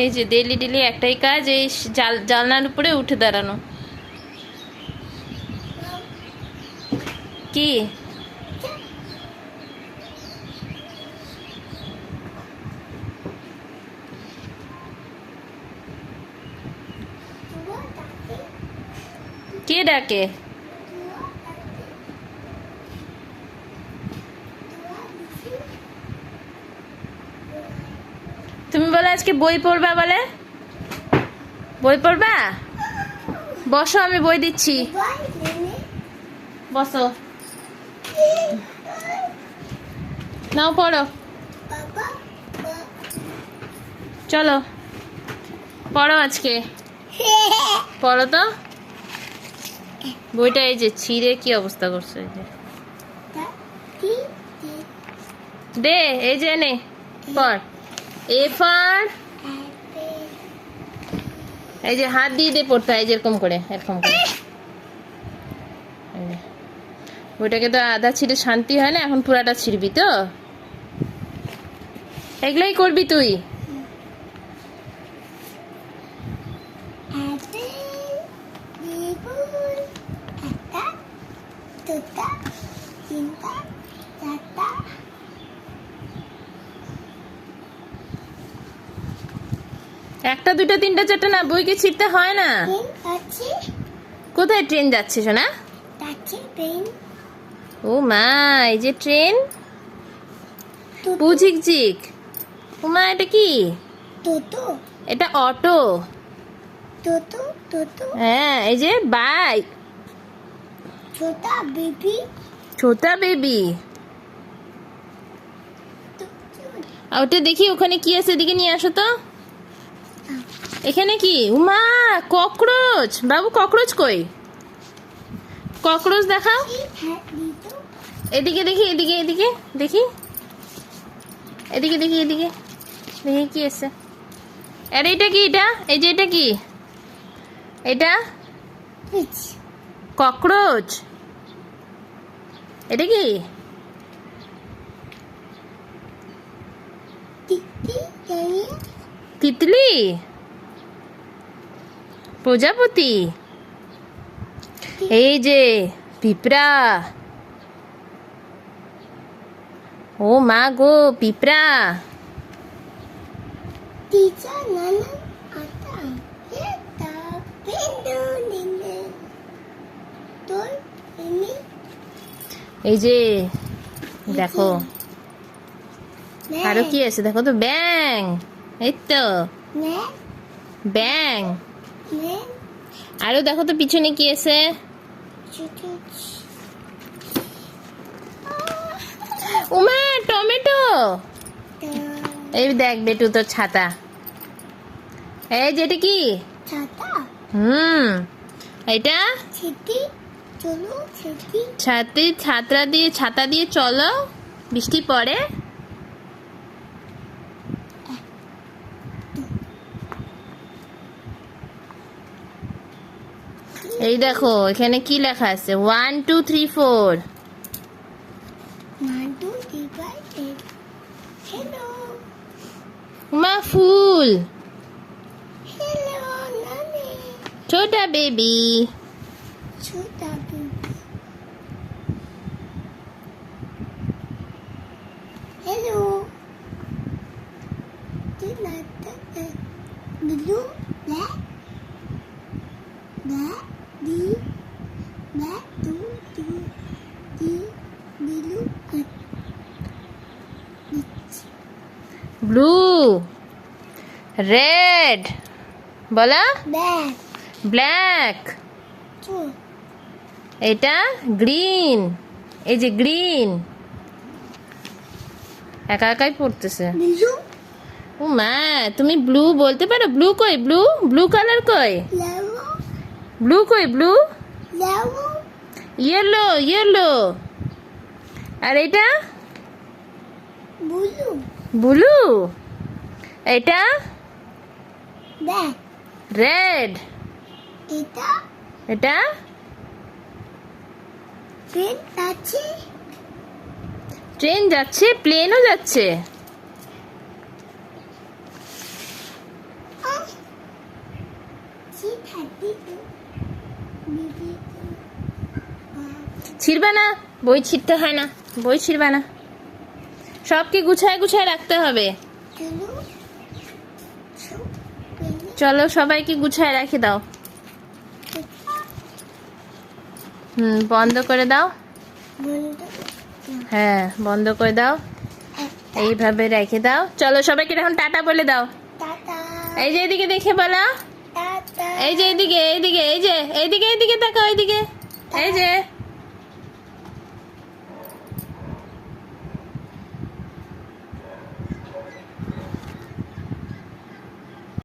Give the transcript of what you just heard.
এই যে daily daily একটাই কাজ, এই জানলার উপরে উঠে দাঁড়ানো। কি কে ডাকে? তুমি বলে আজকে বই পড়বা, বলে বই পড়বা। বসো, আমি বই দিচ্ছি, বসো, নাও পড়ো, চলো পড়ো আজকে, পড়ো তো বইটা। এই যে ছিঁড়ে কি অবস্থা করছে, এই যে দে, এই যে নে পড়। এ ফর, এই যে হাত দিয়ে দিয়ে পড়তে হয়, যেরকম করে, এরকম করে। বইটাকে তো আধা ছিঁড়ে শান্তি হয় না, এখন পুরাটা ছিঁড়বি তো, এগুলাই করবি তুই। একটা দুইটা তিনটা চারটা না, বইকে ছিঁড়তে হয় না। কোথায় ট্রেন যাচ্ছে সোনা? ও মা, এই যে ট্রেন, পুঝিকঝিক। ও মা, এটা কি? এটা অটো। হ্যাঁ, এই যে বাইক। ছোটা বেবি। ওটা দেখি ওখানে কি আছে, এদিকে নিয়ে আসো তো। এখানে কি? উমা, ককরোচ। বাবু, ককরোচ কই? ককরোচ দেখাও। এদিকে দেখি, এদিকে এদিকে দেখি, এদিকে দেখি, এদিকে দেখি কি আছে। আরে এটা কি? এটা এই যে, এটা কি? এটা ককরোচ। এটা কি? তিতলি, প্রজাপতি। এই যে পিঁপড়া। ও মা গো, পিঁপড়া। এই যে দেখো, আরো কি আছে দেখো তো। ব্যাং। এই তো ব্যাং। আরো দেখো তো পিছনে কি আছে। উমা, টমেটো। এই দেখ বেটু, তোর ছাতা। এই যে এটা কি? এটা ছাতা দিয়ে চলো, বৃষ্টি পড়ে। এই দেখো এখানে কি লেখা আছে, 1 2 3 4। মা, ফুল। ছোটা বেবি। ব্লু, রেড, বলা ব্ল্যাক। এটা গ্রিন। এই যে গ্রিন। একা একাই পড়তেছে। ও মা, তুমি ব্লু বলতে পারো? ব্লু কই? ব্লু, ব্লু কালার কই? ব্লু কই? Blue, yellow, yellow. আর এটা ব্লু। এটা রেড। এটা ট্রেন যাচ্ছে, প্লেনও যাচ্ছে। ছিড়বে না, বই ছিঁড়তে হয় না, বই ছিড়বে না, সবকে গুছায় গুছায় রাখতে হবে। চলো সবাইকে গুছায় রেখে দাও। বন্ধ করে দাও। হ্যাঁ বন্ধ করে দাও, এইভাবে রেখে দাও। চলো সবাইকে এখন টাটা বলে দাও। এই যে এদিকে দেখে বলো, এই যে এইদিকে এইদিকে, এই যে এইদিকে এইদিকে তাকাও, এইদিকে, এই যে